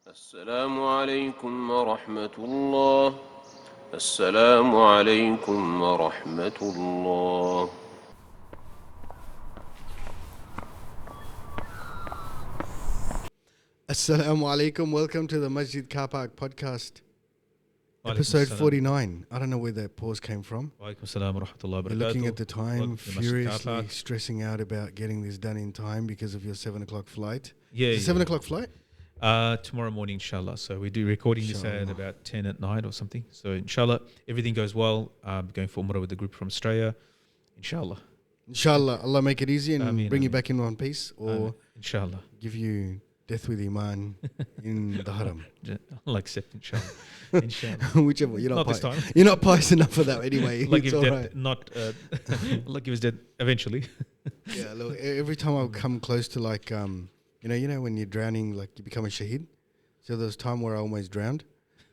السلام عليكم ورحمة الله. السلام عليكم ورحمة الله. Assalamu alaikum. Welcome to the Masjid Carpark Podcast, episode 49. I don't know where that pause came from. Walaikum assalam wa rahmatullahi wa You're looking at the barakatuh. time, Welcome to Masjid furiously Carpark. stressing out about getting this done in time because of your 7 o'clock flight. Yeah, Is it 7 o'clock flight? Tomorrow morning, inshallah. So we do recording this at Inshallah. about 10 at night or something. So inshallah, everything goes well. Going for Umrah with the group from Australia. Inshallah. Inshallah, Allah make it easy and Ameen, bring you ameen. back in one piece or Inshallah. give you death with Iman in the haram. I'll accept, inshallah. Inshallah. Whichever. Not this time. You're not pious enough for that anyway. Allah It's give all death, right. not, Allah give us death eventually. Yeah, look, every time I come close to like, you know when you're drowning, like you become a shaheed. So there was a time where I almost drowned.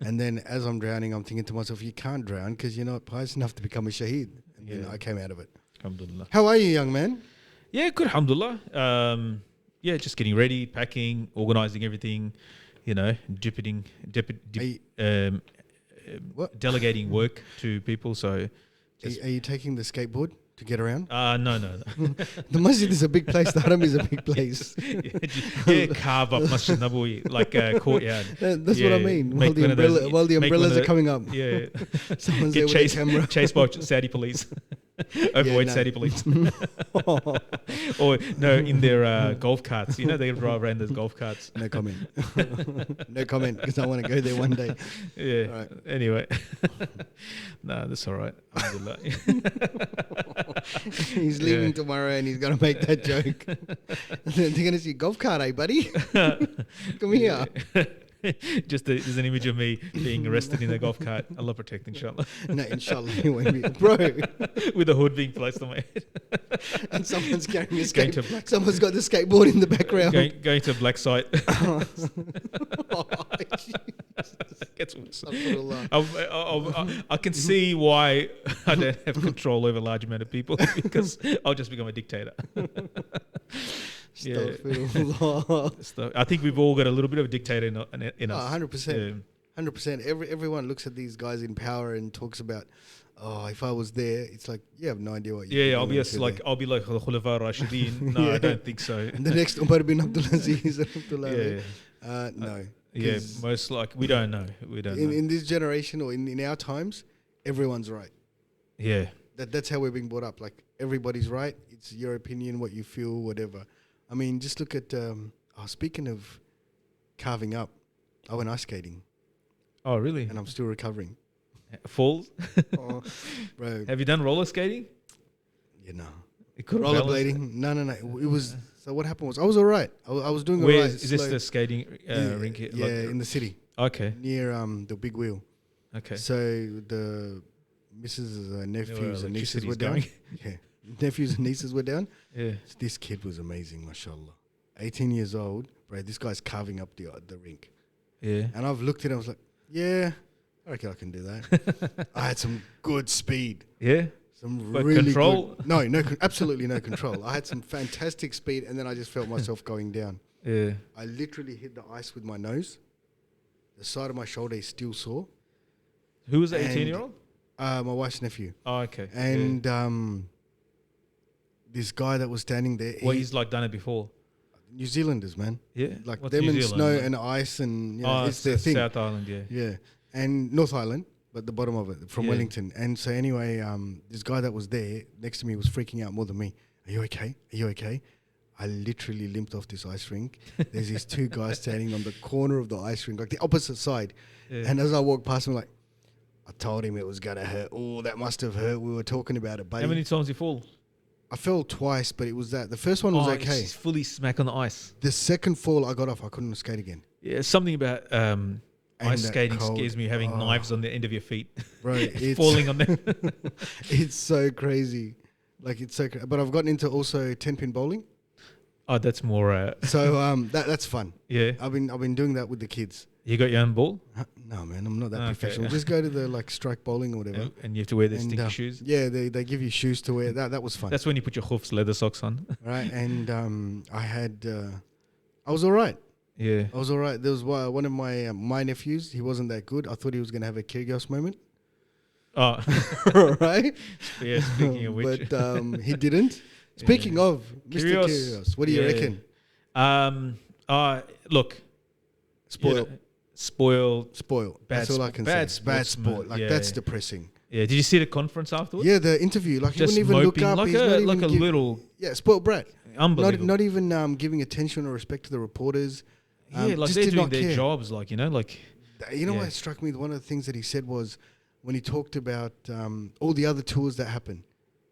And then as I'm drowning, I'm thinking to myself, you can't drown because you're not pious enough to become a shaheed. And then Yeah. I came out of it. Alhamdulillah. How are you, young man? Yeah, good, alhamdulillah. Yeah, just getting ready, packing, organising everything, What? delegating work to people. So, Are you taking the skateboard to get around? no. The masjid is a big place. The haram is a big place. yeah, carve up Masjid Nabawi, like a courtyard. That's what I mean. Make one of those- While the make one umbrellas of are coming up. Yeah, Someone's there get with a camera. chased by Saudi police. Avoid no. Saudi police. Or no, in their golf carts. You know, they drive around those golf carts. No comment. No comment because I want to go there one day. Yeah. All right. Anyway, no, that's all right. Alhamdulillah. He's leaving Yeah. tomorrow and he's going to make that joke. They're going to see golf cart, eh, buddy? Come here. Just there's an image of me being arrested in a golf cart. Allah protect, inshallah. No, inshallah, you won't be. Bro, With a hood being placed on my head. and someone's carrying a Going skate. to black, Someone's got the skateboard in the background. going to a black site. Gets worse. Astaghfirullah. I can see why I don't have control over a large amount of people because I'll just become a dictator. Yeah. Astaghfirullah. So I think we've all got a little bit of a dictator in us. 100%. 100%. Everyone looks at these guys in power and talks about, oh, if I was there, it's like, you have no idea what you're Yeah, doing. I'll be like Khulafa Rashideen. No, Yeah. I don't think so. And the next Umar bin Abdul Aziz. Abdullah Yeah, Ali. No. yeah. 'Cause Most like we don't know. We don't know. in this generation or in our times, everyone's right. Yeah, That's how we're being brought up. Like everybody's right. It's your opinion, what you feel, whatever. I mean, just look at. Speaking of carving up, I went ice skating Oh, really? and I'm still recovering. Falls? Oh, bro, Have you done roller skating? you know, It could have balanced. rollerblading. No. It was. So what happened was I was all right. I was doing all Where right. is this slow. the skating rink? Yeah, Like- in the city okay. near the big wheel. Okay. So the missus, nephews, and nieces electricity's were down. going. Yeah, nephews and nieces were down. Yeah. So this kid was amazing, mashallah. 18 years old, bro. This guy's carving up the rink, Yeah. and I've looked at him. I was like, yeah, I reckon I can do that. I had some good speed, Yeah. some But really control? good. No, absolutely no control. I had some fantastic speed, and then I just felt myself going down. Yeah. I literally hit the ice with my nose. The side of my shoulder is still sore. Who was the And- 18-year-old? My wife's nephew. Oh, okay. And this guy that was standing there, Well, he's like done it before. New Zealanders, man. Yeah. Like What's them New and Zealand snow like? and ice and it's their thing. South Island, yeah. Yeah. And North Island, but the bottom of it, from Yeah. Wellington. And so anyway, this guy that was there next to me was freaking out more than me. Are you okay? Are you okay? I literally limped off this ice rink. There's these two guys standing on the corner of the ice rink, like the opposite side. Yeah. And as I walked past him, like, I told him it was going to hurt. Oh, that must have hurt. We were talking about it, buddy. How many times you fall? I fell twice, but it was that. The first one was okay. It's fully smack on the ice. The second fall, I got off. I couldn't skate again. Yeah, something about ice that skating cold. scares me, having Oh. knives on the end of your feet. Bro, it's, Falling on them. it's so crazy. Like, it's so But I've gotten into also 10-pin bowling. Oh, that's more. So that's fun. Yeah. I've been doing that with the kids. You got your own ball? No, man, I'm not that Okay. professional. Just go to the like strike bowling or whatever. And you have to wear the And, stinky shoes? Yeah, they give you shoes to wear. That was fun. That's when you put your hoofs leather socks on. Right. And I was all right. Yeah. I was all right. There was one of my nephews. He wasn't that good. I thought he was going to have a Kyrgios moment. Oh. Right? Yeah, speaking of which. But he didn't. Speaking of Mr. Kyrgios, Kyrgios, what do you reckon? Look. Spoiled. Spoiled. That's all I can say. Bad sport. Like, Yeah. that's depressing. Yeah. Did you see the conference afterwards? Yeah, the interview. Like, he Just wouldn't even moping, look up. like He's not even a little Yeah, spoiled brat. unbelievable. Not even giving attention or respect to the reporters. Yeah, like just they're did doing not their care. jobs, like, you know, like. You know Yeah. what struck me? One of the things that he said was when he talked about all the other tours that happen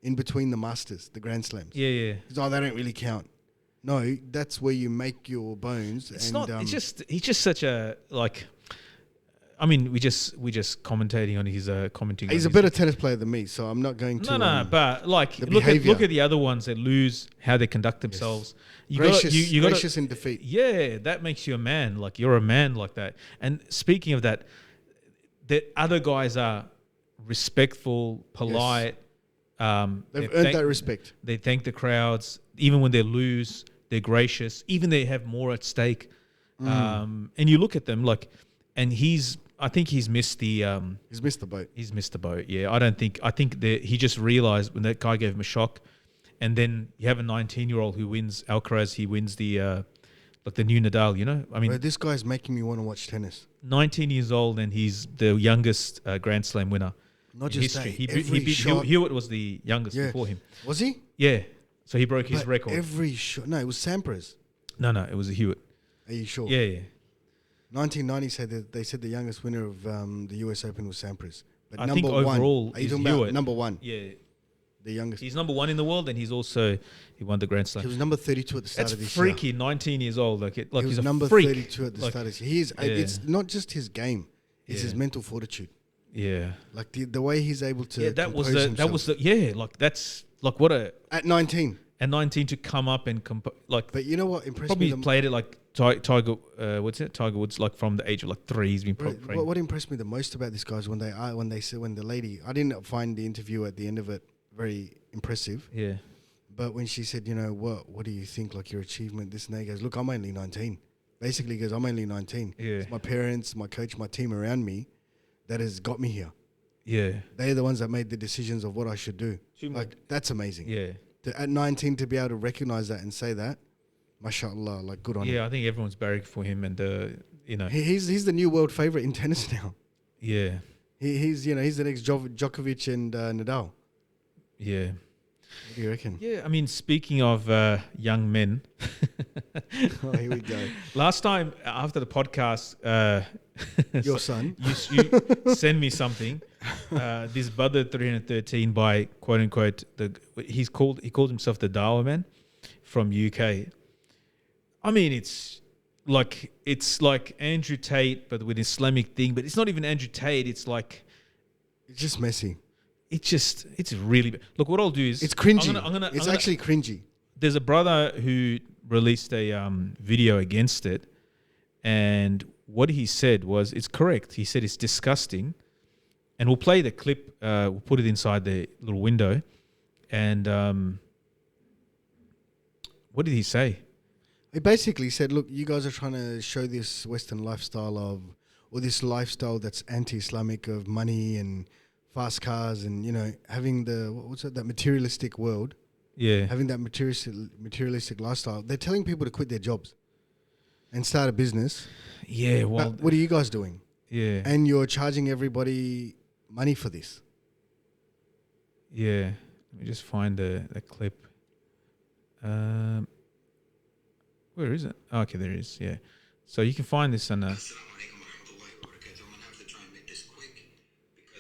in between the Masters, the Grand Slams. Yeah, yeah. He's, oh, they don't really count. No, that's where you make your bones. It's and, not. It's just. He's just such a like. I mean, we just commentating on his commenting. He's on a his- better tennis player than me, so I'm not going to. No, but like the look behaviour. at the other ones that lose, how they conduct themselves. Gracious, You gracious in defeat. Yeah, that makes you a man. Like you're a man like that. And speaking of that, the other guys are respectful, polite. They've earned that respect. They thank the crowds, even when they lose. They're gracious, even they have more at stake. And you look at them like, and I think he's missed the. He's missed the boat. He's missed the boat. Yeah, I think that he just realized when that guy gave him a shock, and then you have a 19-year-old who wins Alcaraz. He wins the like the new Nadal. You know, I mean, Bro, this guy's making me want to watch tennis. 19 years old, and he's the youngest Grand Slam winner. Not in just history. that. He Every beat shot. Hewitt was the youngest Yeah. before him. Was he? Yeah, so he broke his But record. Every shot. No, it was Sampras. No, it was a Hewitt. Are you sure? Yeah. 1990 said that they said the youngest winner of the US Open was Sampras. But I number think one. overall Are you is talking about Hewitt. number one? Yeah, The youngest. he's number one in the world, and he won the Grand Slam. He was number 32 at the start That's of this freaky. year. 19 years old. Like He he's was a number freak. 32 at the Like, start of this year. It's not just his game. It's his Yeah. mental fortitude. Yeah. Like the way he's able to Yeah, that was compose himself. like that's like what At 19. at 19 to come up and like But you know what impressed probably me? played it like Tiger Tiger Woods, like from the age of like 3 he's been playing. What impressed me the most about this guy is when the lady, I didn't find the interview at the end of it very impressive, Yeah. but when she said, you know, what do you think, like your achievement, this and that, he goes, look, I'm only 19. Basically, he goes, I'm only 19. Yeah. It's my parents, my coach, my team around me that has got me here. Yeah. They're the ones that made the decisions of what I should do. Too Like, that's amazing. Yeah. At 19 to be able to recognize that and say that, mashallah, like good on him. Yeah, I think everyone's barrack for him, and you know. He's the new world favorite in tennis now. Yeah. He's the next Djokovic and Nadal. Yeah. What do you reckon? Yeah, I mean, speaking of young men, Oh, here we go. last time after the podcast, Your son. you send me something. This Badr 313 by quote unquote he called himself the Dawa man from UK. I mean, it's like Andrew Tate but with Islamic thing, but it's not even Andrew Tate. It's like It's just messy. it's really look. What I'll do is It's cringy. I'm gonna Actually cringy. there's a brother who released a video against it, and what he said was it's correct. He said it's disgusting, and we'll play the clip. We'll put it inside the little window, and what did he say? He basically said, look, you guys are trying to show this Western lifestyle or this lifestyle that's anti-Islamic of money and fast cars and, you know, having that materialistic world. Yeah, Having that materialistic lifestyle. They're telling people to quit their jobs and start a business. yeah. Well, But what are you guys doing? yeah, And you're charging everybody money for this. yeah. Let me just find the clip. Where is it? Oh, okay, there it is. Yeah. So you can find this on.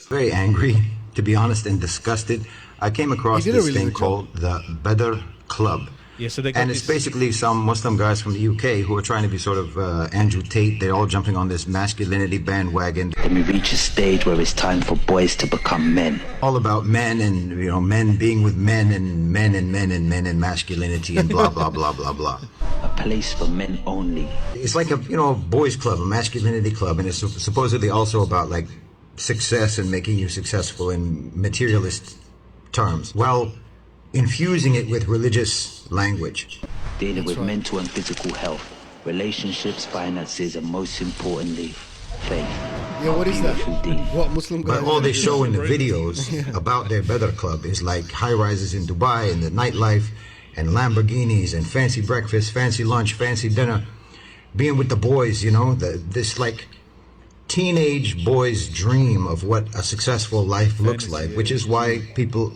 Very angry, to be honest, and disgusted. I came across He did a this really thing good job. called the Badr Club. Yeah, so they got And it's this- basically some Muslim guys from the UK who are trying to be sort of Andrew Tate. They're all jumping on this masculinity bandwagon. Then we reach a stage where it's time for boys to become men. All about men and, you know, men being with men and men and men and men and masculinity and blah, blah, blah, blah, blah. A place for men only. It's like a, you know, boys club, a masculinity club. And it's supposedly also about like success and making you successful in materialist terms, while infusing it with religious language. Dealing with mental and physical health. relationships, finances, and most importantly, faith. Yeah, what is that? Beautiful deed. What Muslim guy? But all they show in the videos about their Badr Club is like high rises in Dubai and the nightlife and Lamborghinis and fancy breakfast, fancy lunch, fancy dinner, being with the boys, you know, this like teenage boy's dream of what a successful life looks like, which is why people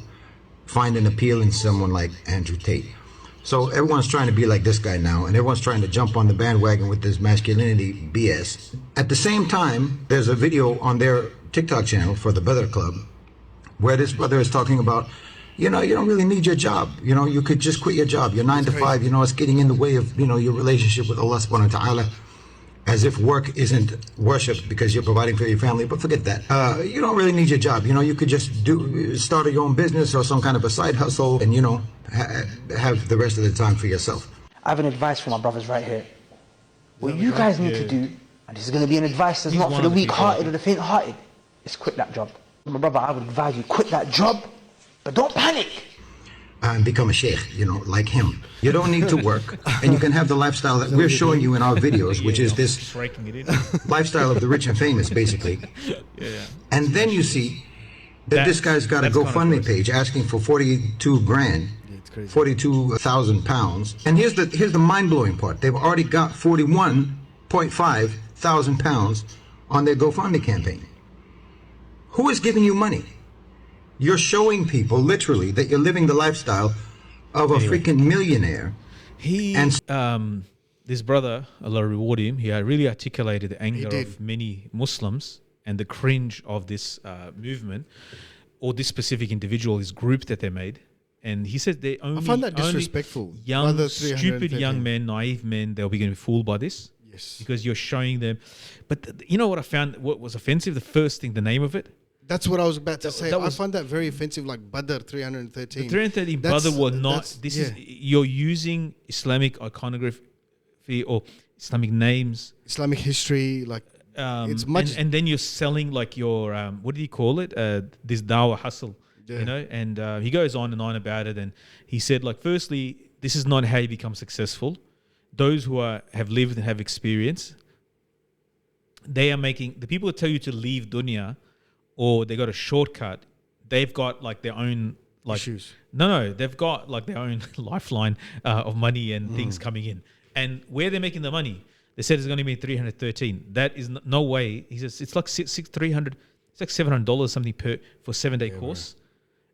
find an appeal in someone like Andrew Tate. So everyone's trying to be like this guy now, and everyone's trying to jump on the bandwagon with this masculinity BS. At the same time, there's a video on their TikTok channel for the Badr Club where this brother is talking about, you know, you don't really need your job. You know, you could just quit your job. Your 9 to 5, you know, it's getting in the way of, you know, your relationship with Allah subhanahu wa ta'ala. As if work isn't worship because you're providing for your family, but forget that. You don't really need your job. You know, you could just start your own business or some kind of a side hustle and, you know, have the rest of the time for yourself. I have an advice for my brothers right here. What you guys need to do, and this is going to be an advice that's not for the weak-hearted or the faint-hearted, is quit that job. My brother, I would advise you, quit that job, but don't panic. And become a sheikh, you know, like him. You don't need to work, and you can have the lifestyle that we're showing you in our videos, which is this lifestyle of the rich and famous, basically. And then you see that this guy's got a GoFundMe page asking for 42 grand, 42,000 pounds. And here's the mind-blowing part. They've already got 41.5 thousand pounds on their GoFundMe campaign. Who is giving you money? You're showing people literally that you're living the lifestyle of a freaking millionaire. This brother, Allah reward him, he really articulated the anger of many Muslims and the cringe of this movement or this specific individual, this group that they made. And he said they only... I find that disrespectful. Young, stupid young men, naive men, they'll be going to be fooled by this. Yes. Because you're showing them... But you know what I found, what was offensive? The first thing, the name of it. That's what I was about to say. I find that very offensive, like Badr 313. The 313 Badr were not... This is... You're using Islamic iconography or Islamic names. Islamic history, like... it's much... And then you're selling like your... what do you call it? This dawah hustle. Yeah. You know, and he goes on and on about it. And he said, like, firstly, this is not how you become successful. Those who have lived and have experience, they are making... The people that tell you to leave dunya... or they got a shortcut, they've got like their own like issues. No, they've got like their own lifeline of money and things coming in. And where they're making the money, they said it's going to be 313. That is no way. He says it's like $300. It's like $700 something for 7-day course. Bro.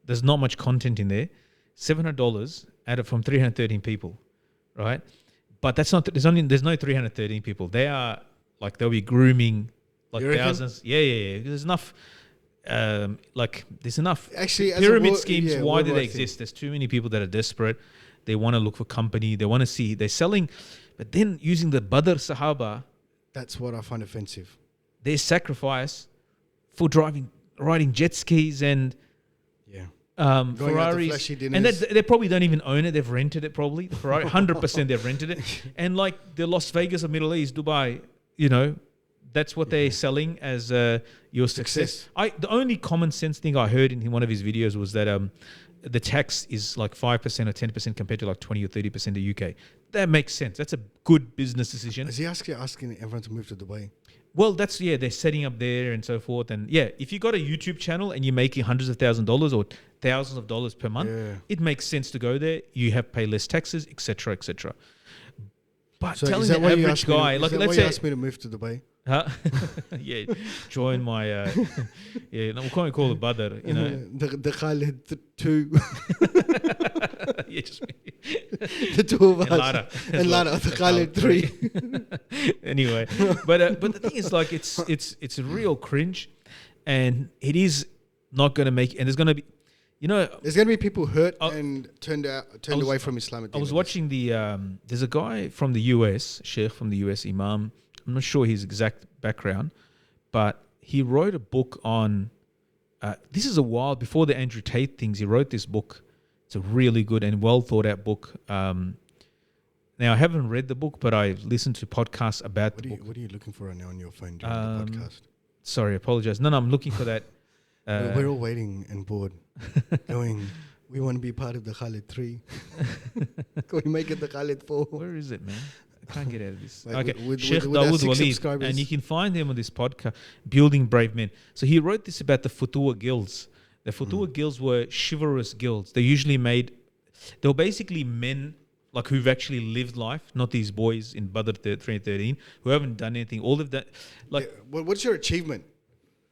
There's not much content in there. $700 added from 313 people, right? But that's not. There's no 313 people. They are like they'll be grooming like thousands. Yeah. There's enough. There's enough actually pyramid schemes. Why do they exist? There's too many people that are desperate. They want to look for company. They want to see. They're selling, but then using the Badr Sahaba. That's what I find offensive. Their sacrifice for riding jet skis and Ferraris, and they probably don't even own it. They've rented it probably. The Ferrari, 100% they've rented it, and like the Las Vegas of Middle East, Dubai, you know. That's what they're selling as your success. The only common sense thing I heard in one of his videos was that the tax is like 5% or 10% compared to like 20 or 30% in the UK. That makes sense. That's a good business decision. Is he asking everyone to move to Dubai? Well, they're setting up there and so forth. And if you got a YouTube channel and you're making hundreds of $1,000s or thousands of dollars per month, it makes sense to go there. You have to pay less taxes, etc., etc. But so telling the average guy, like let's say, you asked me to move to Dubai. Huh? Join my we can't call it Badr, you know. The Khalid 2. Just the two of us. And Lara, the Khalid 3. Anyway, but the thing is, like, it's a real cringe, and it is not going to make. And there's going to be, you know, there's going to be people hurt and turned away from Islam. I was watching there's a guy from the US, Sheikh from the US, Imam. I'm not sure his exact background, but he wrote a book on, this is a while before the Andrew Tate things. He wrote this book. It's a really good and well thought out book. Now, I haven't read the book, but I've listened to podcasts about the book. What are you looking for right now on your phone during the podcast? Sorry, I apologize. No, I'm looking for that. We're all waiting and bored, going, we want to be part of the Khalid 3. Can we make it the Khalid 4? Where is it, man? I can't get out of this. Like okay, with Shaykh our Dawood 6 Walid, subscribers. and you can find him on this podcast, Building Brave Men. So he wrote this about the Futuwa guilds. The Futuwa guilds were chivalrous guilds. They were basically men like who've actually lived life, not these boys in Badr 313 who haven't done anything. All of that, like, what's your achievement?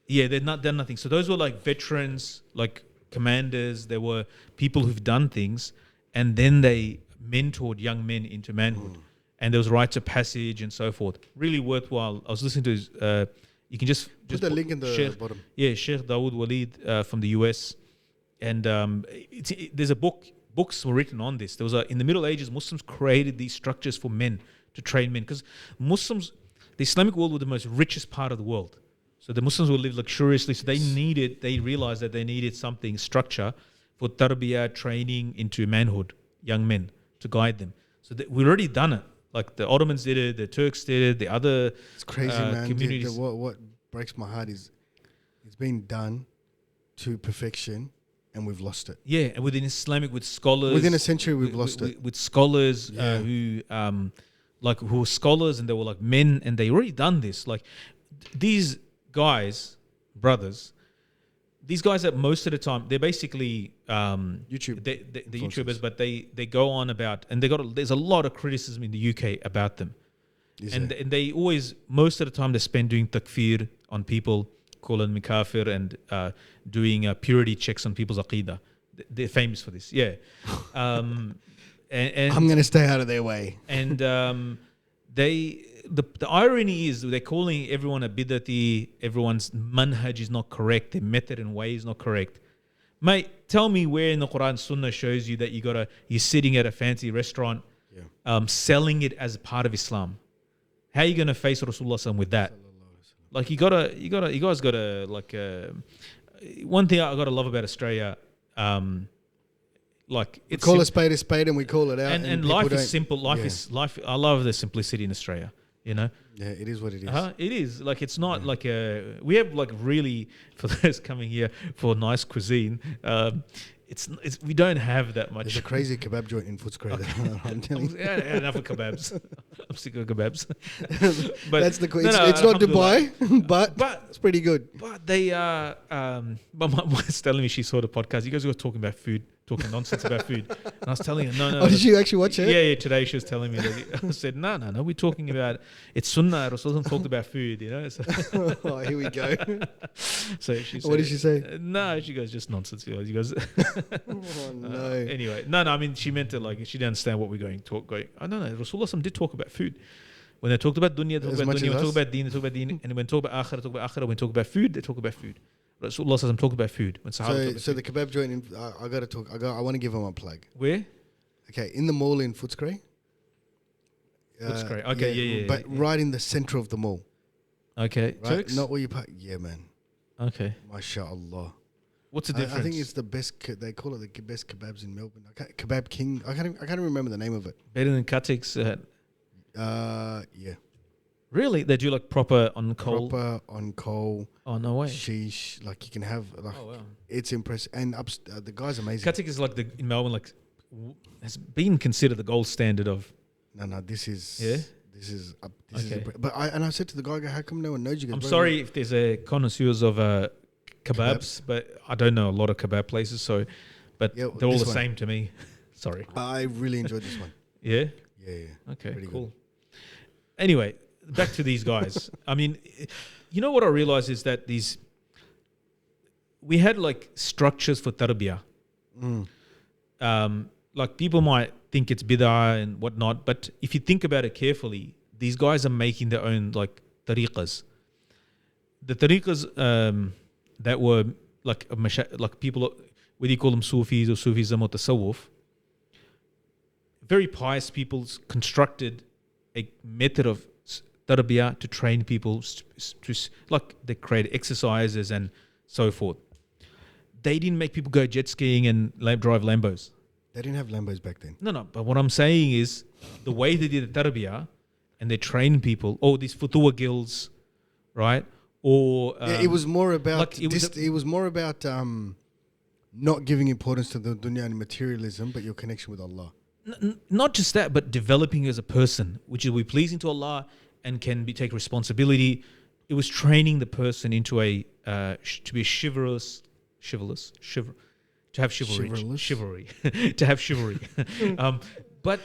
yeah, they've not done nothing. So those were like veterans, like commanders. There were people who've done things, and then they mentored young men into manhood. And there was rites of passage and so forth. Really worthwhile. I was listening to his. You can just Put the link in the bottom. Yeah, Shaykh Dawood Walid from the US, and there's a book. Books were written on this. There was in the Middle Ages, Muslims created these structures for men to train men because Muslims, the Islamic world, were the most richest part of the world. So the Muslims would live luxuriously. So they realized that they needed structure for tarbiyah, training into manhood, young men, to guide them. So we've already done it. Like the Ottomans did it, the Turks did it, the other It's crazy, man. communities. What breaks my heart is it's been done to perfection, and we've lost it. Yeah, and within Islamic, with scholars. Within a century, we've lost it. With scholars Yeah. who were scholars, and they were like men, and they already done this. Like these guys, brothers, these guys that most of the time they're basically YouTube the YouTubers, but they go on about, and there's a lot of criticism in the UK about them, and they always, most of the time they spend doing takfir on people, calling them kafir, and doing purity checks on people's aqidah. They're famous for this, yeah. And I'm going to stay out of their way. And the irony is they're calling everyone a bid'ati, everyone's manhaj is not correct, their method and way is not correct. Mate, tell me where in the Quran Sunnah shows you that you're sitting at a fancy restaurant, selling it as a part of Islam. How are you going to face Rasulullah with that? Like you guys gotta like one thing I gotta love about Australia, like it's call a spade, and we call it out. And life is simple. Life. I love the simplicity in Australia. You know. Yeah, it is what it is. It is like it's not like we have like really, for those coming here for nice cuisine. It's we don't have that much. There's a crazy kebab joint in Footscray. I'm telling you. Yeah, enough of kebabs. I'm sick of kebabs. But that's the. It's not Dubai, but it's pretty good. But they but my wife's telling me she saw the podcast. You guys were talking about food, talking nonsense about food, and I was telling her no. Oh, did you actually watch it? Yeah. Today she was telling me that. I said no. We're talking about it's sunnah. Rasulullah talked about food. You know. So oh, here we go. So she said, what did she say? No, she goes just nonsense. You guys. Oh no. Anyway, no. I mean, she meant to like she didn't understand what we're going. I don't know. Rasulullah did talk about food. When they talked about dunya, they talk about dunya. When they talk about deen, they talk about deen. And when they talk about akhirah, they talk about akhirah. When they talk about food, they talk about food. Rasulullah says, I'm talking about food. When so the kebab joint, I got to talk. I want to give them a plug. Where? Okay, in the mall in Footscray. Footscray. Okay, yeah. But right in the center of the mall. Okay. Right? Turks? Not where you park. Yeah, man. Okay. MashaAllah. What's the difference? I think it's the best. They call it the best kebabs in Melbourne. Kebab King. I can't remember the name of it. Better than Katik's. Yeah. Really? They do like proper on coal? Proper on coal. Oh, no way. Sheesh. Like you can have. Like, oh, wow. It's impressive. And the guy's amazing. Katik is like in Melbourne, like has been considered the gold standard of. No. This is. Yeah. This is. Okay. But I said to the guy, how come no one knows you? I'm sorry if there's a connoisseurs of kebabs, but I don't know a lot of kebab places. So, but they're all the same to me. Sorry. I really enjoyed this one. Yeah. Yeah. Okay. Pretty Cool. Good. Anyway, back to these guys. I mean, you know what I realized is that we had like structures for tarbiyah. Like people might think it's bid'ah and whatnot, but if you think about it carefully, these guys are making their own like tariqas. The tariqas that were like people, whether you call them Sufis or Sufism or Tasawwuf, very pious people constructed a method of tarbiyah to train people, like they created exercises and so forth. They didn't make people go jet skiing and drive Lambos. They didn't have Lambos back then. No, but what I'm saying is the way they did the tarbiyah and they trained people, these futuwa guilds, right? Or it was more about like it was more about not giving importance to the dunya and materialism, but your connection with Allah. not just that, but developing you as a person, which will be pleasing to Allah and can take responsibility. It was training the person into to be chivalrous, to have chivalry, to have chivalry. But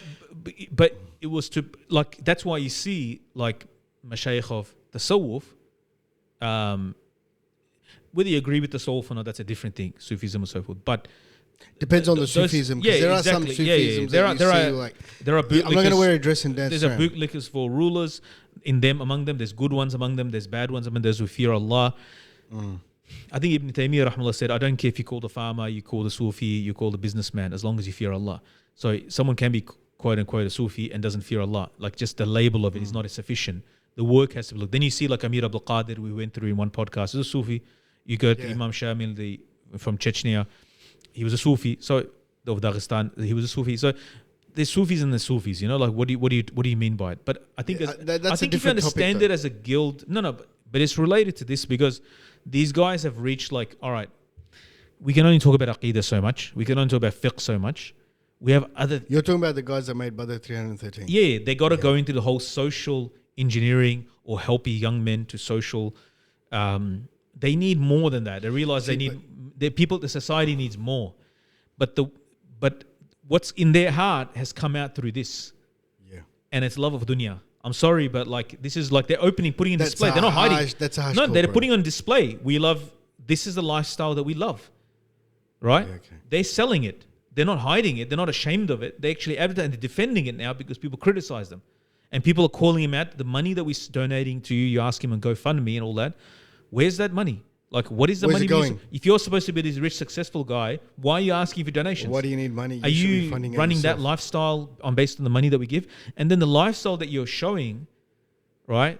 it was to, like, that's why you see like Mashaykh of Tasawwuf, whether you agree with the Tasawwuf or not, that's a different thing, Sufism and so forth. But depends on the Sufism, because there are some Sufisms that you see, like, there are bootlickers. I'm not going to wear a dress and dance. There's a bootlickers for rulers. Among them, there's good ones among them, there's bad ones among them, there's who fear Allah. I think Ibn Taymiyyah rahmallah said, I don't care if you call the farmer, you call the Sufi, you call the businessman, as long as you fear Allah. So someone can be quote unquote a Sufi and doesn't fear Allah. Like, just the label of it is not sufficient. The work has to be looked. Then you see like Amir Abdul Qadir, we went through in one podcast, is a Sufi. You go to Imam Shamil from Chechnya, he was a Sufi. So of Dagestan, he was a Sufi. So there's Sufis and there's Sufis, you know, like what do you mean by it? But I think I think if you understand it as a guild, but it's related to this, because these guys have reached like, all right, we can only talk about Aqidah so much, we can only talk about fiqh so much. We have other. You're talking about the guys that made Badr 313. Yeah, they got to go into the whole social engineering or helping young men to social. They need more than that. They realize the society needs more, but what's in their heart has come out through this. Yeah. And it's love of dunya. I'm sorry, but like, this is like they're putting in display. They're not hiding. That's a harsh No, call, they're bro. putting on display. This is the lifestyle that we love. Right? Yeah, okay. They're selling it. They're not hiding it. They're not ashamed of it. They actually advertise and they're defending it now because people criticize them. And people are calling him out. The money that we're donating to you, you ask him on GoFundMe and all that. Where's that money? Like, what is the money going? If you're supposed to be this rich, successful guy, why are you asking for donations? Why do you need money? Are you running that lifestyle based on the money that we give? And then the lifestyle that you're showing, right,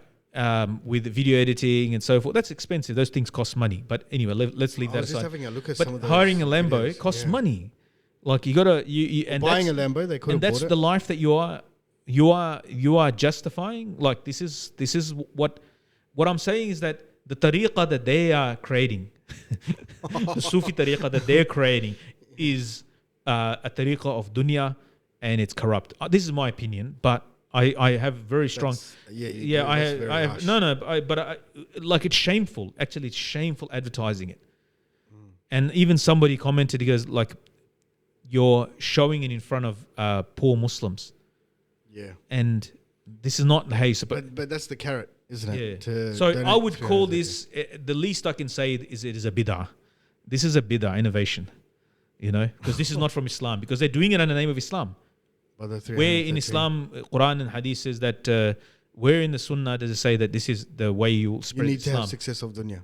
with video editing and so forth, that's expensive. Those things cost money. But anyway, let's leave that aside. Just having a look at but some of those hiring a Lambo videos costs money. Like, you gotta and buying a Lambo, they could have bought it. And that's the life that you are justifying. Like, this is what I'm saying is that the tariqah that they are creating, the Sufi tariqah that they're creating, is a tariqah of dunya, and it's corrupt. This is my opinion, but I have very strong. Like, it's shameful. Actually, it's shameful advertising it. And even somebody commented, he goes like, you're showing it in front of poor Muslims. Yeah. And this is not how you supposed. But that's the carrot, isn't it? Yeah. So I would call this, the least I can say is it is a bid'ah. This is a bid'ah, innovation. You know, because this is not from Islam, because they're doing it in the name of Islam. Where in Islam, Quran and Hadith says that, where in the Sunnah does it say that this is the way you spread Islam? You need to have success of dunya.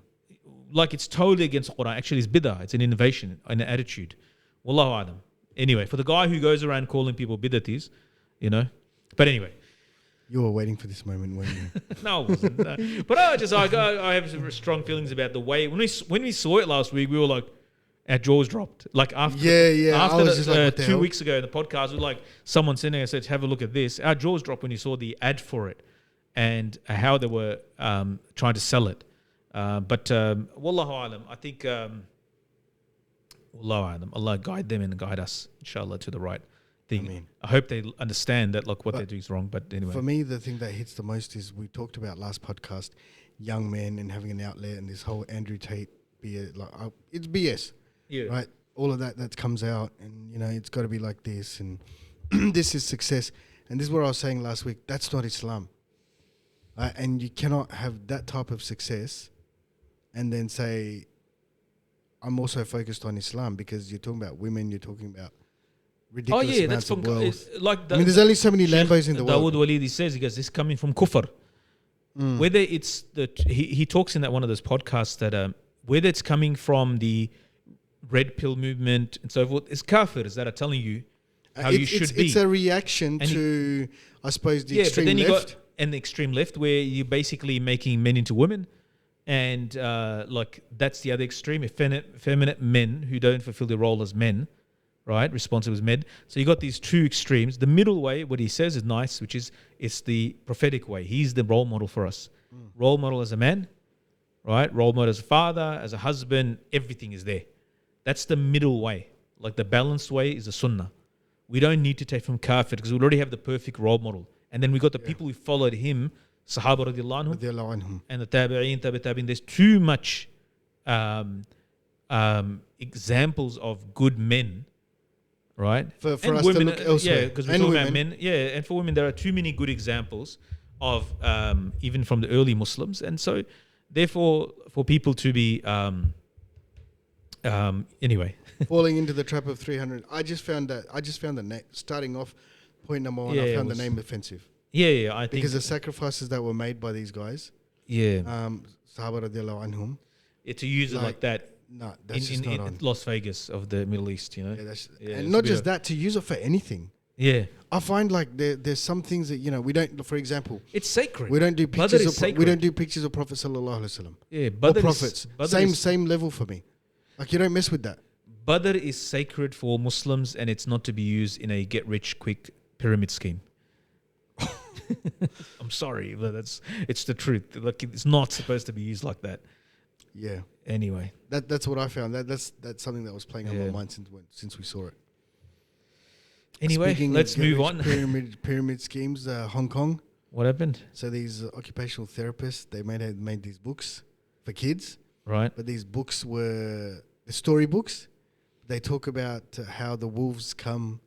Like, it's totally against Quran. Actually, it's bid'ah. It's an innovation, an attitude. Wallahu alam. Anyway, for the guy who goes around calling people bid'atis, you know. But anyway. You were waiting for this moment, weren't you? No, I wasn't. No. But I have some strong feelings about the way. When we saw it last week, we were like, our jaws dropped. Like, after the, 2 weeks ago in the podcast, we were like, someone sitting there said, have a look at this. Our jaws dropped when you saw the ad for it and how they were trying to sell it. But wallahu alam, I think wallahu alam, Allah guide them and guide us, inshallah, to the right thing. I hope they understand that, like, what they're doing is wrong. But anyway, for me, the thing that hits the most is, we talked about last podcast, young men and having an outlet, and this whole Andrew Tate it's BS. Yeah. Right. All of that comes out, and you know, it's got to be like this, and this is success. And this is what I was saying last week. That's not Islam. And you cannot have that type of success and then say, I'm also focused on Islam, because you're talking about women, you're talking about ridiculous amounts of wealth. Like there's only so many Lambos in the world. Dawood Walidi says, he goes, this is coming from kufr. Whether it's he talks in that one of those podcasts that whether it's coming from the red pill movement and so forth, it's kafirs that are telling you how you should be. It's a reaction to, I suppose, the extreme left. And the extreme left, where you're basically making men into women. And like, that's the other extreme, effeminate men who don't fulfill their role as men, right? Responsible as men. So you got these two extremes. The middle way, what he says is nice, which is, it's the prophetic way. He's the role model for us. Role model as a man, right? Role model as a father, as a husband, everything is there. That's the middle way. Like, the balanced way is the sunnah. we don't need to take from Kafir because we already have the perfect role model. And then we got the people who followed him, Sahaba radiallahu anhum, and the Tabi'een, Tabi'in. There's too much examples of good men, right? For and us women, to look elsewhere. yeah, because we're talking about men. Yeah, and for women, there are too many good examples of even from the early Muslims. And so, therefore, for people to be... anyway. Falling into the trap of 300. I just found the name, starting off, point number one, I found the name offensive. Yeah, I think... Because the sacrifices that were made by these guys, Sahaba radiallahu anhum. Yeah, to use it like that. No, that's just not on. Las Vegas of the Middle East, you know? Yeah, and not just that, to use it for anything. Yeah. I find like there's some things that, you know, we don't, for example... It's sacred. We don't do pictures of Prophet sallallahu alaihi wasallam. Yeah, or prophets. Same level for me. Like, you don't mess with that. Badr is sacred for Muslims and it's not to be used in a get-rich-quick pyramid scheme. I'm sorry, but it's the truth. Like, it's not supposed to be used like that. Yeah. Anyway. That's what I found. That's something that was playing on my mind since we saw it. Anyway, let's move on. Pyramid schemes, Hong Kong. What happened? So these occupational therapists, they made these books for kids. Right. But these books were the story books. They talk about how the wolves come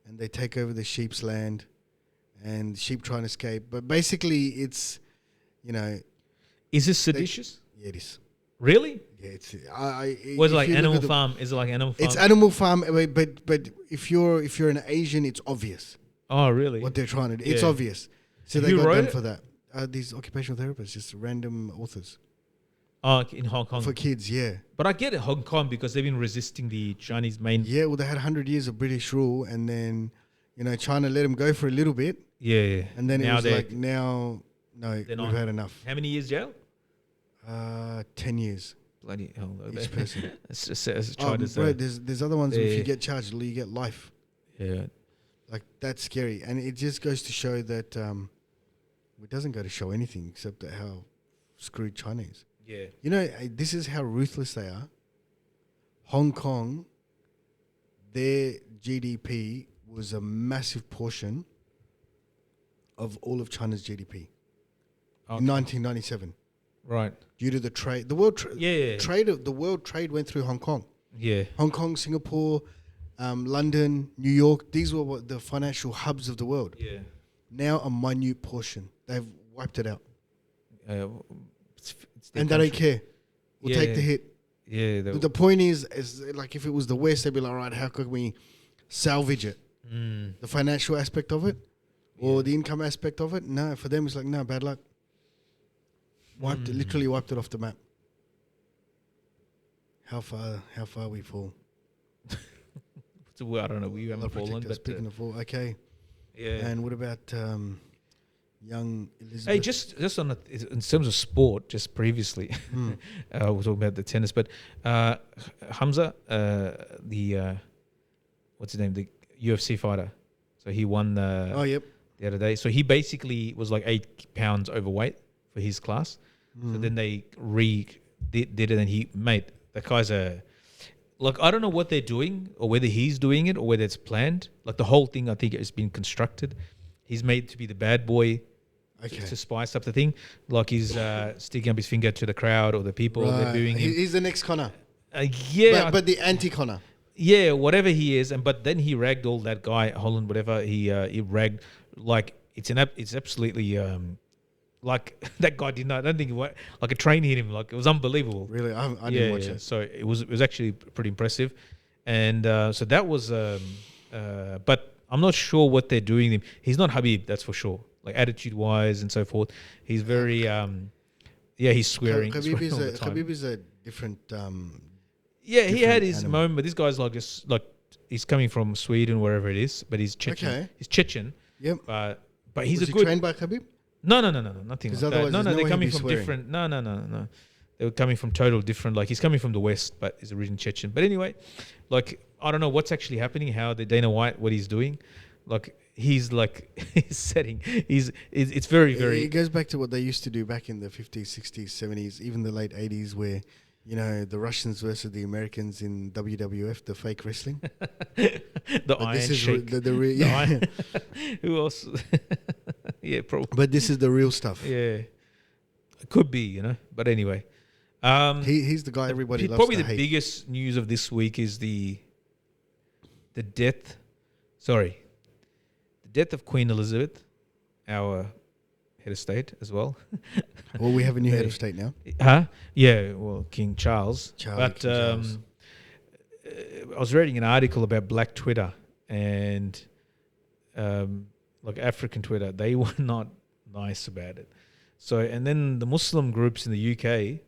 and they take over the sheep's land and sheep try and escape. But basically it's, you know... Is this seditious? Yeah, it is. Really? Yeah, it's... Was it like Animal Farm? Is it like Animal Farm? It's Animal Farm, but if you're an Asian, it's obvious. Oh, really? What they're trying to do. It's obvious. So they got done for that. These occupational therapists, just random authors. Oh, in Hong Kong. For kids, yeah. But I get it, Hong Kong, because they've been resisting the Chinese main... Yeah, well, they had 100 years of British rule, and then, you know, China let them go for a little bit. Yeah. And then it was like, no, we've had enough. How many years jail? 10 years. Bloody hell. Each person. It's just bro, there's other ones, if you get charged, you get life. Yeah. Like, that's scary. And it just goes to show that it doesn't go to show anything except how screwed China is. Yeah. You know, this is how ruthless they are. Hong Kong, their GDP was a massive portion of all of China's GDP in 1997. Right. Due to the trade, the world the world trade went through Hong Kong. Yeah. Hong Kong, Singapore, London, New York. These were the financial hubs of the world. Yeah. Now a minute portion. They've wiped it out. And they don't care. We'll take the hit. Yeah. The point is like, if it was the West, they'd be like, all right, how could we salvage it? The financial aspect of it or the income aspect of it? No, for them it's like, no, bad luck. Literally wiped it off the map. How far we fall. So, I don't know. We haven't fallen. But speaking of fall, okay. Yeah. And what about young Elizabeth? Hey, just on in terms of sport, just previously, we're talking about the tennis, but Khamzat, the what's his name, the UFC fighter. So he won the other day. So he basically was like 8 pounds overweight for his class. So then they did it, and that guy's I don't know what they're doing or whether he's doing it or whether it's planned. Like the whole thing, I think has been constructed. He's made to be the bad boy to spice up the thing. Like he's sticking up his finger to the crowd or the people that are booing him. He's the next Conor. But the anti-Conor. Yeah, whatever he is, but then he ragged all that guy Holland, whatever he ragged. Like it's absolutely like that guy did not. I don't think like a train hit him. Like it was unbelievable. Really, I didn't watch it. So it was actually pretty impressive, and so that was. But I'm not sure what they're doing. He's not Habib, that's for sure. Like attitude wise and so forth, he's very. He's swearing. Habib is a different. He had his moment, but this guy's like he's coming from Sweden, wherever it is, but he's Chechen. Okay. He's Chechen. Yep. But he's was a he good. trained by Habib? No, nothing like that. No, they're coming from different. No. They were coming from total different. Like he's coming from the West, but he's originally Chechen. But anyway, like I don't know what's actually happening. How the Dana White, what he's doing, like he's setting. It's very. It goes back to what they used to do back in the 50s, 60s, 70s, even the late 80s, where You know, the Russians versus the Americans in WWF, the fake wrestling. The But Iron this is Sheik. the real. Yeah. Who else? Yeah, probably. But this is the real stuff. Yeah, it could be, you know. But anyway, He's the guy everybody loves probably to the hate. biggest news of this week is the death. Sorry, the death of Queen Elizabeth, our head of state as well. Well, we have a new head of state now. Huh? Yeah, well, King Charles. King But Charles. I was reading an article about Black Twitter and like African Twitter. They were not nice about it. So, and then the Muslim groups in the UK,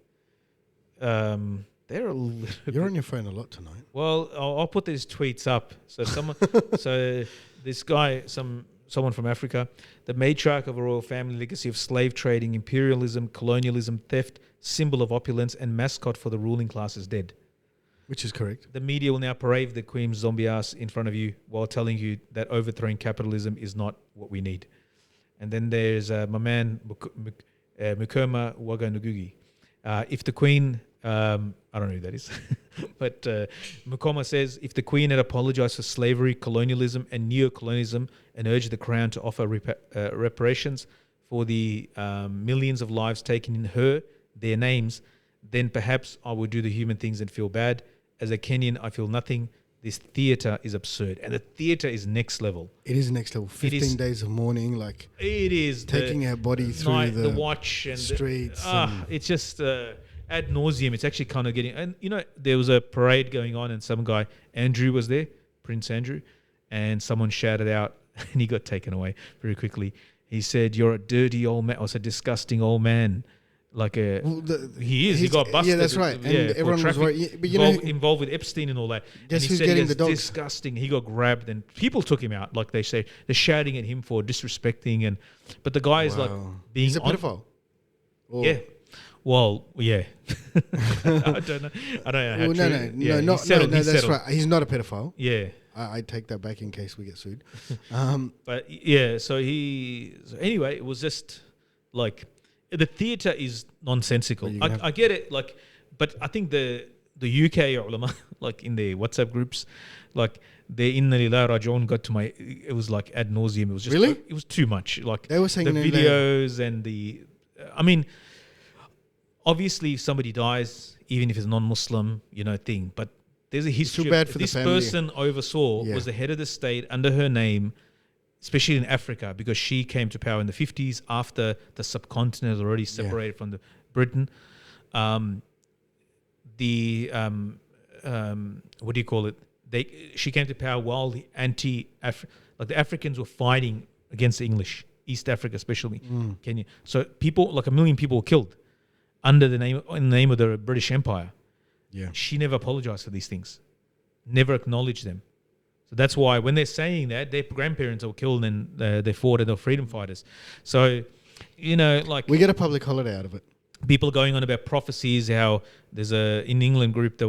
they're a little You're on your phone a lot tonight. well, I'll put these tweets up. So so this guy, someone from Africa, the matriarch of a royal family legacy of slave trading, imperialism, colonialism, theft, symbol of opulence, and mascot for the ruling class is dead. Which is correct. The media will now parade the Queen's zombie ass in front of you while telling you that overthrowing capitalism is not what we need. And then there's my man Mukoma Waganugugi. If the Queen, I don't know who that is, but Mukoma says, if the Queen had apologized for slavery, colonialism, and neo-colonialism and urged the Crown to offer reparations for the millions of lives taken in their names, then perhaps I would do the human things and feel bad. As a Kenyan, I feel nothing. This theatre is absurd. And the theatre is next level. It is next level. 15 days of mourning, like It is. taking her body through the watch and streets. it's just ad nauseum. It's actually kind of getting... And, you know, there was a parade going on and some guy, Andrew was there, Prince Andrew, and someone shouted out, and he got taken away very quickly. He said, "You're a dirty old man," or a disgusting old man. Like he is. He got busted. Yeah, that's right. And everyone was worried. Yeah, but involved with Epstein and all that. Guess and he who's said getting he the dogs? disgusting. He got grabbed and people took him out. Like they say, they're shouting at him for disrespecting but the guy is like being He's a pedophile. Yeah. Well, yeah. I don't know. How Well, true. no, He's settled. that's right. He's not a pedophile. Yeah. I take that back in case we get sued. But yeah, so anyway, it was just like the theatre is nonsensical. I get it, like, but I think the UK ulama, like in the WhatsApp groups, like the Inna Lillahi Raji'un got to my, it was like ad nauseum. It was just Really? it was too much. Like They were saying the videos and I mean, obviously if somebody dies, even if it's a non-Muslim, thing, but there's a history. Too bad for this the family. person oversaw was the head of the state under her name, especially in Africa, because she came to power in the 50s after the subcontinent had already separated from Britain. What do you call it? She came to power while the the Africans were fighting against the English, East Africa especially, Kenya. So people, like 1 million people, were killed in the name of the British Empire. Yeah. She never apologized for these things, never acknowledged them. So that's why when they're saying that, their grandparents were killed and they fought and they were freedom fighters. So, like... We get a public holiday out of it. People going on about prophecies, how there's in England group they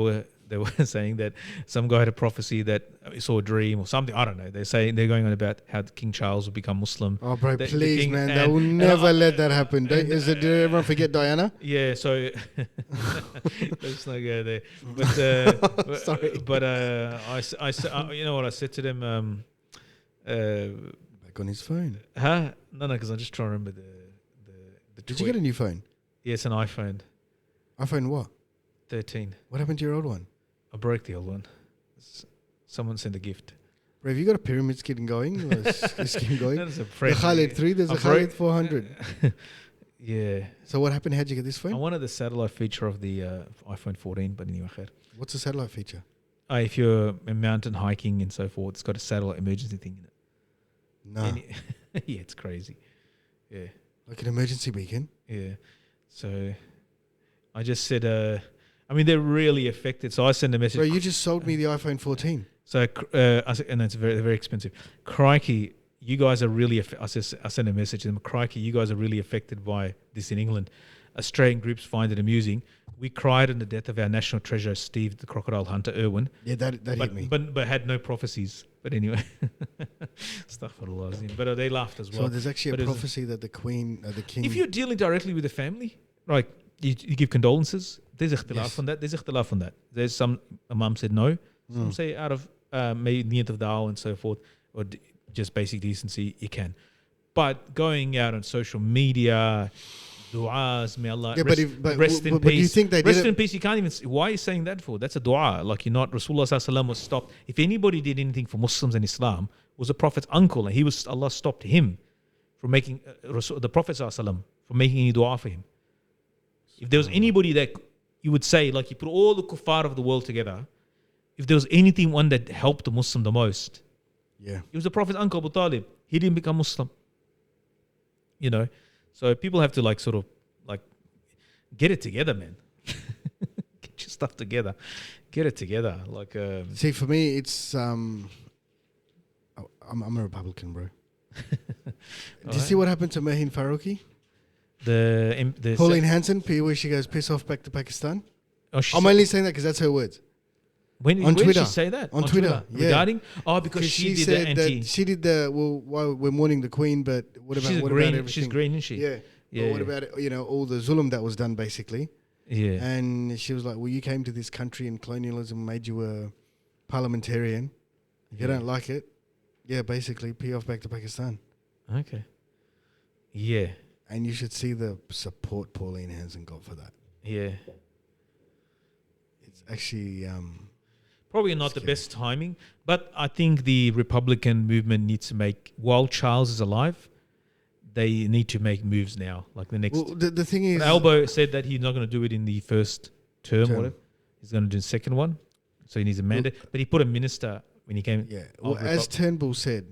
were saying that some guy had a prophecy that he saw a dream or something. I don't know. They're going on about how King Charles will become Muslim. Oh, bro, please, man. They will never let that happen. Did everyone forget Diana? Yeah, so let's not go there. But Sorry. But you know what I said to them? Back on his phone. Huh? No, because I'm just trying to remember the Did you get a new phone? Yeah, it's an iPhone iPhone what? 13. What happened to your old one? I broke the old one. Someone sent a gift. Bro, have you got a pyramid scheme going? Scheme going? That is a The friend. Khalid 3, there's a Khalid 400. Yeah. So what happened? How'd you get this phone? I wanted the satellite feature of the iPhone 14, but anyway. What's the satellite feature? If you're mountain hiking and so forth, it's got a satellite emergency thing in it. No. Yeah, it's crazy. Yeah. Like an emergency beacon? Yeah. So I just said, they're really affected. So I sent a message. Bro, you just sold me the iPhone 14. So I said, and it's very, very expensive. Crikey, you guys are really. I sent a message to them. Crikey, you guys are really affected by this in England. Australian groups find it amusing. We cried on the death of our national treasure, Steve the Crocodile Hunter Irwin. Yeah, that hit me. But had no prophecies. But anyway, astaghfirullah. But they laughed as well. So there's actually a prophecy that the Queen, the King. If you're dealing directly with the family, like you give condolences, there's ikhtilaf on that. There's ikhtilaf on that. There's some imam said no. Some say out of maybe niyat of da'wah and so forth, or just basic decency, you can. But going out on social media, du'as, may Allah rest in peace. But do you think they rest did in peace, you can't even, why are you saying that for? That's a dua. Like, you're not, Rasulullah sallallahu alaihi wasallam was stopped. If anybody did anything for Muslims and Islam, it was the Prophet's uncle, and Allah stopped him from making, the Prophet sallallahu alaihi wasallam, from making any dua for him. If there was anybody that you would say, like, you put all the kuffar of the world together, if there was anything one that helped the Muslim the most, Yeah. it was the Prophet's uncle Abu Talib. He didn't become Muslim. You know? So people have to like sort of like get it together, man. Get your stuff together. Get it together. Like See, for me, it's I'm a Republican, bro. Did you see what happened to Mahin Farouki? the Pauline Hanson, where she goes, piss off back to Pakistan. Oh, I'm only saying that because that's her words. when on did Twitter. she say that? On Twitter, yeah. Regarding because she did the said anti. that she did the well. We're mourning the Queen, but what about She's what green. about everything? She's green, isn't she? Yeah. Yeah. But what about all the zulm that was done basically? Yeah. And she was like, "Well, you came to this country and colonialism made you a parliamentarian. If you don't like it, yeah, basically, pee off back to Pakistan." Okay. Yeah. And you should see the support Pauline Hanson got for that. Yeah. It's actually Probably not the best timing, but I think the Republican movement needs to make, while Charles is alive, they need to make moves now, like the next. well, the thing is, Albo said that he's not going to do it in the first term. Or whatever. He's going to do the second one, so he needs a mandate. But he put a minister when he came. yeah. Well, of as Turnbull said,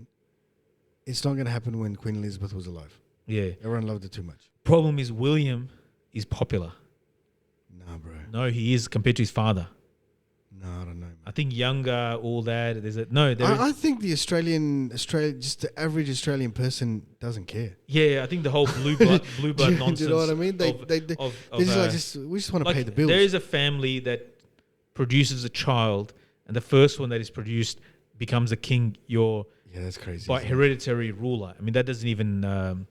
it's not going to happen when Queen Elizabeth was alive. Yeah. Everyone loved it too much. Problem is William is popular. Nah, bro. No, he is compared to his father. No, I don't know. Man. I think younger, all that. There's a no. There is, I think the Australian, just the average Australian person doesn't care. yeah, I think the whole blue blood nonsense. Do you know what I mean? They we just want to pay the bills. There is a family that produces a child, and the first one that is produced becomes a king. You're that's crazy. by hereditary ruler. I mean, that doesn't even.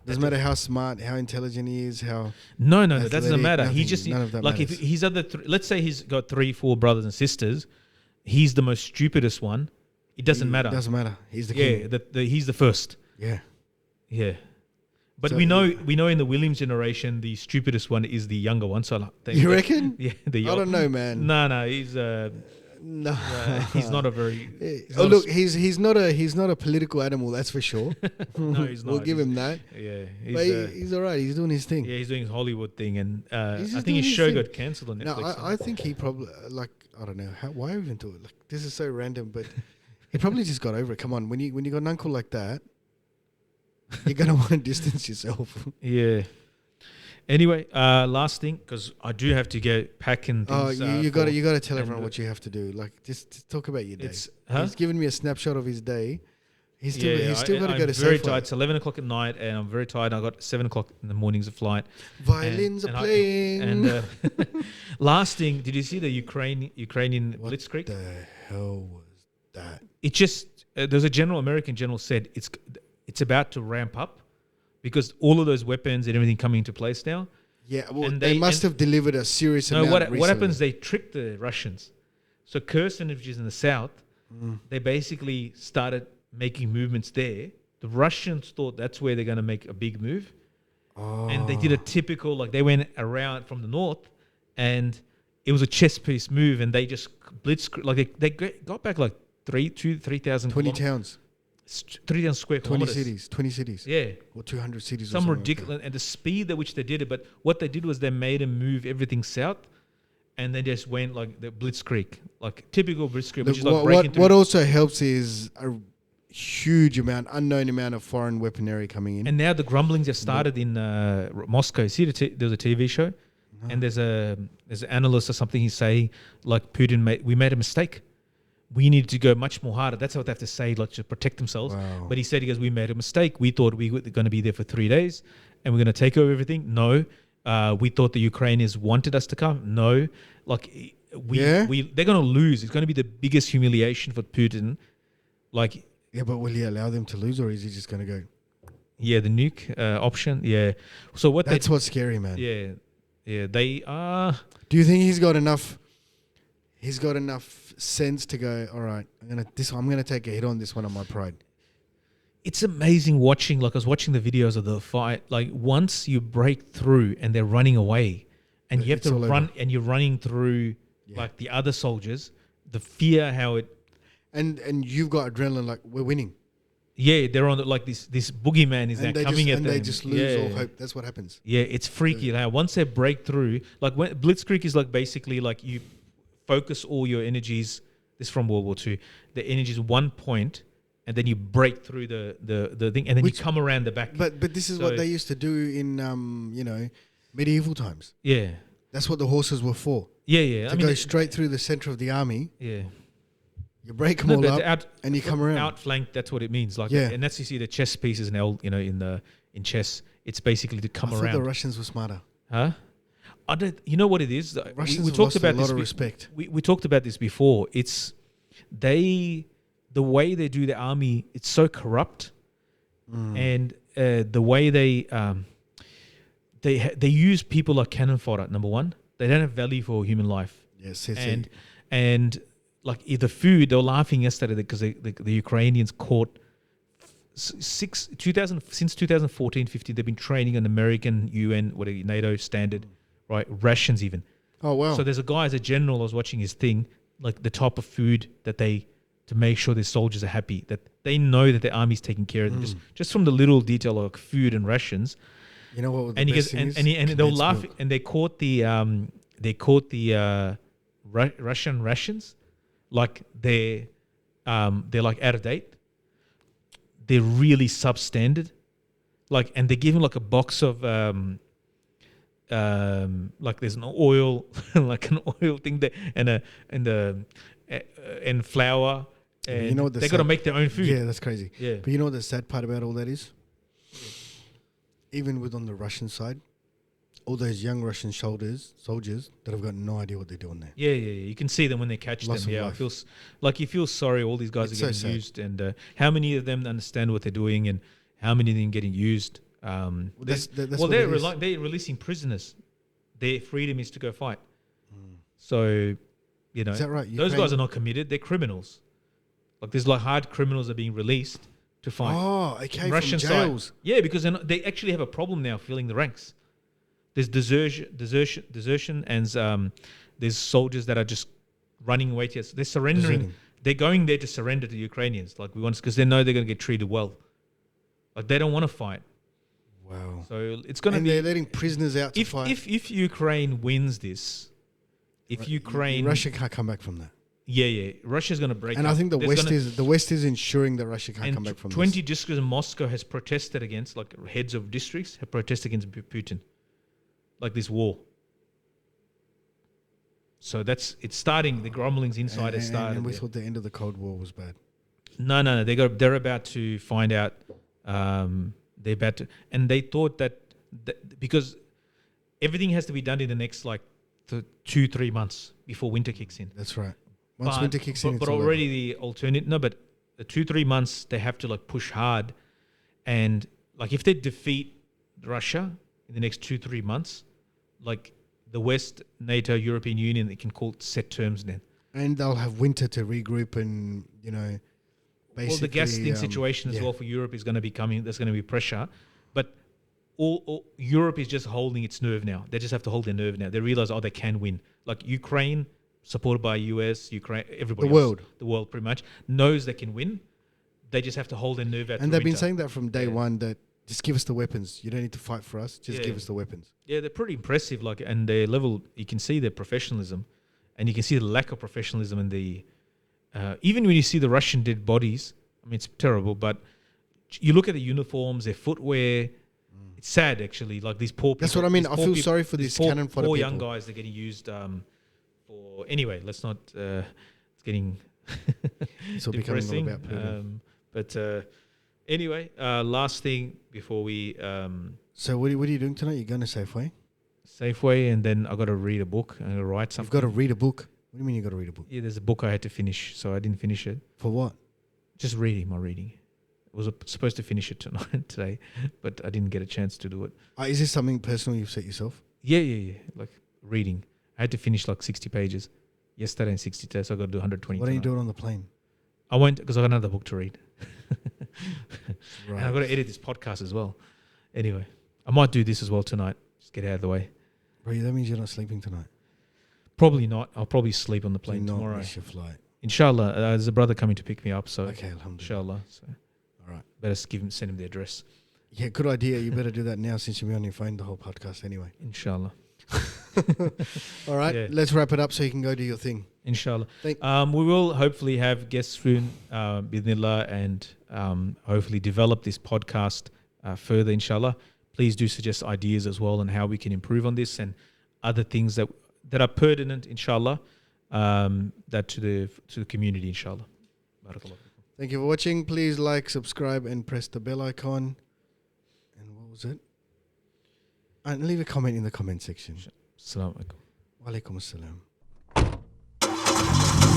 Doesn't matter how smart, how intelligent he is, how No, that doesn't athletic, matter. nothing, He just none of that like if matters. his other let's say he's got 3-4 brothers and sisters, he's the most stupidest one. It doesn't matter. It doesn't matter. He's the Yeah, king. he's the first. Yeah. Yeah. But So we know in the Williams generation the stupidest one is the younger one. So You reckon? Yeah, I don't know, man. No, he's No. he's not a very. Oh look, he's not a political animal, that's for sure. No, he's not. We'll give him that. Yeah, But he's all right. He's doing his thing. yeah, he's doing his Hollywood thing, and I He's just think his doing his show thing. got cancelled on No, Netflix. I think he probably I don't know why even do it. Like this is so random, but he probably just got over it. Come on, when you got an uncle like that, you're gonna want to distance yourself. Yeah. Anyway, last thing, because I do have to go packing things. You got to tell and everyone what you have to do. Like just talk about your day. It's- huh? He's given me a snapshot of his day. He's still got to go I'm to very Safeway. tired. It's 11 o'clock at night, and I'm very tired. I got 7 o'clock in the morning's a flight. Violins are playing. And last thing, did you see the Ukrainian What blitzkrieg? the hell was that? It just there's a American general said it's about to ramp up because all of those weapons and everything coming into place now. Yeah, well, And they they- must have delivered a serious No, amount. what happens? They tricked the Russians. So Kherson, which is in the south, they basically started making movements there. The Russians thought that's where they're going to make a big move, and they did a typical they went around from the north, and it was a chess piece move, and they just blitzkrieg they got back 3,000 20 towns, 3,000 square 20 kilometers. 20 cities, Yeah. or 200 cities. or Some something ridiculous, and the speed at which they did it. But what they did was they made them move everything south, and they just went like the blitzkrieg, like typical blitzkrieg, which is like breaking what through. also helps is a huge unknown amount of foreign weaponry coming in. And now the grumblings have started in Moscow. See, there's a TV show, and there's an analyst or something. He's saying like Putin we made a mistake. We needed to go much more harder. That's what they have to say, like to protect themselves. Wow. But he said, we made a mistake. We thought we were going to be there for 3 days and we're going to take over everything. No. We thought the Ukrainians wanted us to come. No. They're going to lose. It's going to be the biggest humiliation for Putin. Yeah, but will he allow them to lose, or is he just going to go? Yeah, the nuke option. Yeah. So That's what's scary, man. Yeah. Yeah, they are. Do you think he's got enough? He's got enough sense to go. All right, I'm gonna take a hit on this one on my pride. It's amazing watching. Like I was watching the videos of the fight. Like once you break through and they're running away, and you have It's to all run, over. and you're running through like the other soldiers. The fear, how it. And you've got adrenaline. Like we're winning. Yeah, they're on like this boogeyman is now coming at them. And they just lose all hope. That's what happens. Yeah, it's freaky. How once they break through, like when Blitzkrieg is like basically like you focus all your energies. This is from World War II. The energies one point, and then you break through the thing, and then you come around the back. But this is what they used to do in medieval times. Yeah, That's what the horses were for. yeah. To go straight through the center of the army. Yeah. You break them all up, and you come around. Outflanked. That's what it means. Like, Yeah. and that's you see the chess pieces now. In chess, it's basically to come I thought around. the Russians were smarter. Huh? I don't. You know what it is? Russians we have talked lost about a lot this. of respect. We talked about this before. It's the way they do the army. It's so corrupt, and the way they use people like cannon fodder. Number one, they don't have value for human life. Yes, and like the food, they were laughing yesterday because the Ukrainians caught since 2014-15, they've been training on American UN, whatever NATO standard, right? Rations even. Oh wow! So there's a guy as a general. I was watching his thing, like the type of food that to make sure their soldiers are happy, that they know that the army's taking care of them. Just from the little detail of like food and rations. You know what? And he goes, and they were laughing, and they caught the Russian rations, like they're like out of date. They're really substandard, like, and they give him like a box of like there's an oil, like an oil thing there, and flour, and you know what they got to make their own food. Yeah, that's crazy. Yeah. But you know what the sad part about all that is? Even with on the Russian side, all those young Russian soldiers that have got no idea what they're doing there. Yeah. You can see them when they catch Loss them. of Yeah, life. I feel like you feel sorry. All these guys It's are so getting sad. used, and how many of them understand what they're doing, and how many of them getting used. That's they're what it is. they're releasing prisoners. Their freedom is to go fight. So, Is that right? those Ukraine- guys are not committed. They're criminals. Like there's like hard criminals are being released to fight. Oh, okay, Russian from side. jails. Yeah, because they actually have a problem now filling the ranks. There's desertion, and there's soldiers that are just running away. They're surrendering. Deserting. They're going there to surrender to the Ukrainians. Like because they know they're going to get treated well. Like they don't want to fight. Wow. So it's going to And be they're letting prisoners out to if fight. if Ukraine wins this, if Ukraine Russia can't come back from that. yeah, Russia's going to break. And up. I think the There's West is ensuring that Russia can't and come back from 20 this. districts in Moscow has protested against, like heads of districts have protested against Putin, like this war. So it's starting. The grumblings inside has started. And we yeah. thought the end of the Cold War was bad. No. They're about to find out. They're about to, and they thought that because everything has to be done in the next 2-3 months before winter kicks in. That's right. Once winter kicks in, but it's all already the alternate. No, but the 2-3 months they have to push hard, and if they defeat Russia in the next 2-3 months, the West, NATO, European Union, they can call it set terms then. And they'll have winter to regroup and, basically... Well, the gas thing situation as yeah. well for Europe is going to be coming. There's going to be pressure. But all Europe is just holding its nerve now. They just have to hold their nerve now. They realize, they can win. Like Ukraine, supported by US, Ukraine, everybody else, the world pretty much, knows they can win. They just have to hold their nerve out. And they've been winter. saying that from day one, that just give us the weapons. You don't need to fight for us. Just give us the weapons. Yeah, they're pretty impressive. And their level, you can see their professionalism, and you can see the lack of professionalism in the. Even when you see the Russian dead bodies, I mean, it's terrible. But you look at the uniforms, their footwear. It's sad, actually. Like these poor people. That's what I mean. I feel sorry for these cannon fodder poor people. young guys. They're getting used for. Anyway, let's not. It's getting. It's all becoming all depressing. about Putin. But anyway, last thing before we. So what are you doing tonight? You're going to Safeway? Safeway, and then I got to read a book. I'm going to write something. You've got to read a book. What do you mean you got to read a book? Yeah, there's a book I had to finish, so I didn't finish it. For what? Just reading. I was supposed to finish it today, but I didn't get a chance to do it. Is this something personal you've set yourself? Yeah. Like reading. I had to finish like 60 pages yesterday and 60 today, so I got to do 120. What are you tonight. doing on the plane? I went because I got another book to read. Right. And I've got to edit this podcast as well. Anyway, I might do this as well tonight. Just get it out of the way. Bro, that means you're not sleeping tonight. Probably not. I'll probably sleep on the Do plane not tomorrow. miss your flight. Inshallah. There's a brother coming to pick me up, so Okay, alhamdulillah. inshallah. So All right. better send him the address. Yeah, good idea. You better do that now since you'll be on your phone the whole podcast anyway. Inshallah. All right, Yeah. let's wrap it up so you can go do your thing. Inshallah. Thank- We will hopefully have guests soon, bismillah, and hopefully develop this podcast further, inshallah. Please do suggest ideas as well on how we can improve on this and other things that are pertinent, inshallah, that to the community, inshallah. Barakallah. Thank you for watching. Please like, subscribe, and press the bell icon. And what was it? And leave a comment in the comment section. Assalamu alaikum. Wa alaikum assalam.